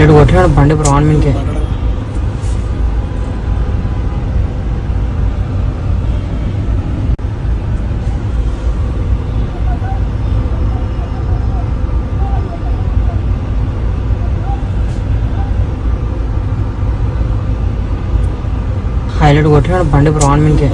Highlight కొట్టినాడు బండి PRAN మీదకి. Highlight కొట్టినాడు బండి ప్రాణ్ మీదకి.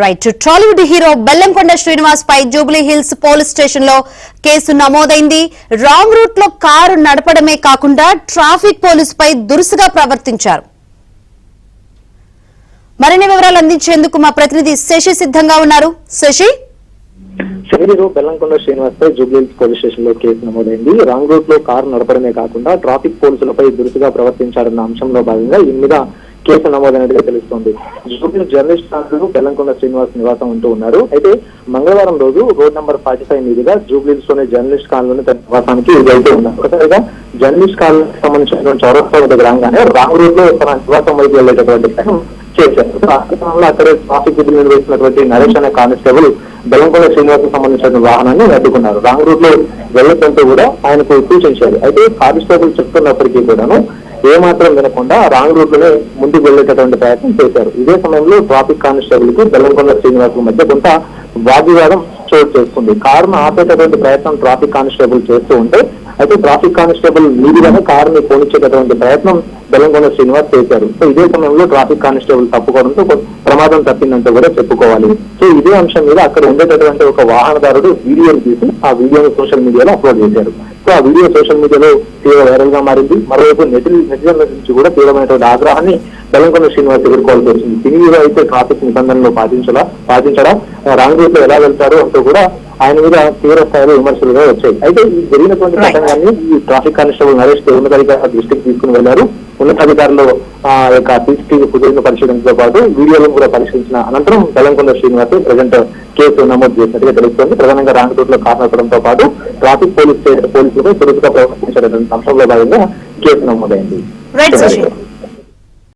రైట్. టాలీవుడ్ హీరో బెల్లంకొండ శ్రీనివాస్ పై జూబ్లీ హిల్స్ పోలీస్ స్టేషన్ లో కేసు నమోదైంది. రాంగ్ రూట్ లో కారు నడపడమే కాకుండా ట్రాఫిక్ పోలీసుపై దురుసుగా ప్రవర్తించారు. మరిన్ని వివరాలు అందించేందుకు మా ప్రతినిధి శశి సిద్ధంగా ఉన్నారు. శశి, శనివారం బెల్లంకొండ శ్రీనివాస్ పై జూబ్లీ హిల్స్ పోలీస్ స్టేషన్ లో కేసు నమోదైంది. రాంగ్ రూట్ లో కారు నడపడమే కాకుండా ట్రాఫిక్ పోలీసులపై దురుసుగా ప్రవర్తించారన్న అంశంలో భాగంగా ఈ మీద కేసు నమోదైనట్టుగా తెలుస్తోంది. Jubilee journalist constable Bellamkonda Srinivas నివాసం ఉంటూ ఉన్నారు. అయితే మంగళవారం రోజు రోడ్ నంబర్ 45 మీదుగా జూబ్లీహిల్స్ లోని జర్నలిస్ట్ కాలనీ తన నివాసానికి వెళ్తూ ఉన్నారు. ఒకసారిగా జర్నలిస్ట్ కాలనీకి సంబంధించినటువంటి చౌరస్తా దగ్గర రాగానే రాంగ్ రూట్ లో తన నివాసం వైపు వెళ్లేటటువంటి ప్రయత్నం చేశారు. ఆ క్రమంలో అక్కడే ట్రాఫిక్ విధులు నిర్వహిస్తున్నటువంటి నరేష్ అనే కానిస్టేబుల్ బెల్లంకొండ శ్రీనివాస్ కు సంబంధించిన వాహనాన్ని అడ్డుకున్నారు. రాంగ్ రూట్ లో వెళ్లడంతో కూడా ఆయనకు సూచించారు. అయితే కానిస్టేబుల్ చెప్తున్నప్పటికీ కూడాను ఏమాత్రం వినకుండా రాంగ్ రూట్ లోనే ముందుకు వెళ్లేటటువంటి ప్రయత్నం చేశారు. ఇదే సమయంలో ట్రాఫిక్ కానిస్టేబుల్ కు బెల్లంకొండ శ్రీనివాస్ మధ్య కొంత వాగ్వివాదం చోటు చేసుకుంది. కారును ఆపేటటువంటి ప్రయత్నం ట్రాఫిక్ కానిస్టేబుల్ చేస్తూ ఉంటే అయితే ట్రాఫిక్ కానిస్టేబుల్ మీదుగానే కారుని పోనిచ్చేటటువంటి ప్రయత్నం బెల్లంకొండ శ్రీనివాస్ చేశారు. సో ఇదే సమయంలో ట్రాఫిక్ కానిస్టేబుల్ తప్పుకోవడంతో ప్రమాదం తప్పిందంటూ కూడా చెప్పుకోవాలి. సో ఇదే అంశం మీద అక్కడ ఉండేటటువంటి ఒక వాహనదారుడు వీడియోలు తీసి ఆ వీడియోని సోషల్ మీడియాలో అప్లోడ్ చేశారు. సో ఆ వీడియో సోషల్ మీడియాలో తీవ్ర వైరల్ గా మారింది. మరోవైపు నెటిజన్ల నుంచి కూడా తీవ్రమైనటువంటి ఆగ్రహాన్ని బెల్లంకొండ శ్రీనివాస్ ఎదుర్కోవాల్సి వచ్చింది. సినీలో అయితే ట్రాఫిక్ నిబంధనలు పాటించడా రాంగ్ రూట్ లో ఎలా వెళ్తారు అంటూ కూడా ఆయన మీద తీవ్ర స్థాయిలో విమర్శలుగా వచ్చాయి. అయితే ఈ జరిగినటువంటి ప్రసంగాన్ని ఈ ట్రాఫిక్ కానిస్టేబుల్ నరేష్ ఉన్నతాధికారుల దృష్టికి తీసుకుని వెళ్లారు. ఉన్నతాధికారులు యొక్క సీసీటీవీ ఫుటేజ్ పరిశీలించడంతో పాటు వీడియోలను కూడా పరిశీలించిన అనంతరం బెల్లంకొండ శ్రీనివాస్ ప్రజెంట్ కేసు నమోదు చేసినట్టుగా తెలుస్తోంది. ప్రధానంగా రాంగ్ రూట్ లో కారు నడపడంతో పాటు ట్రాఫిక్ పోలీసులపై దురుసుగా ప్రవర్తించడం అంశంలో భాగంగా కేసు నమోదైంది.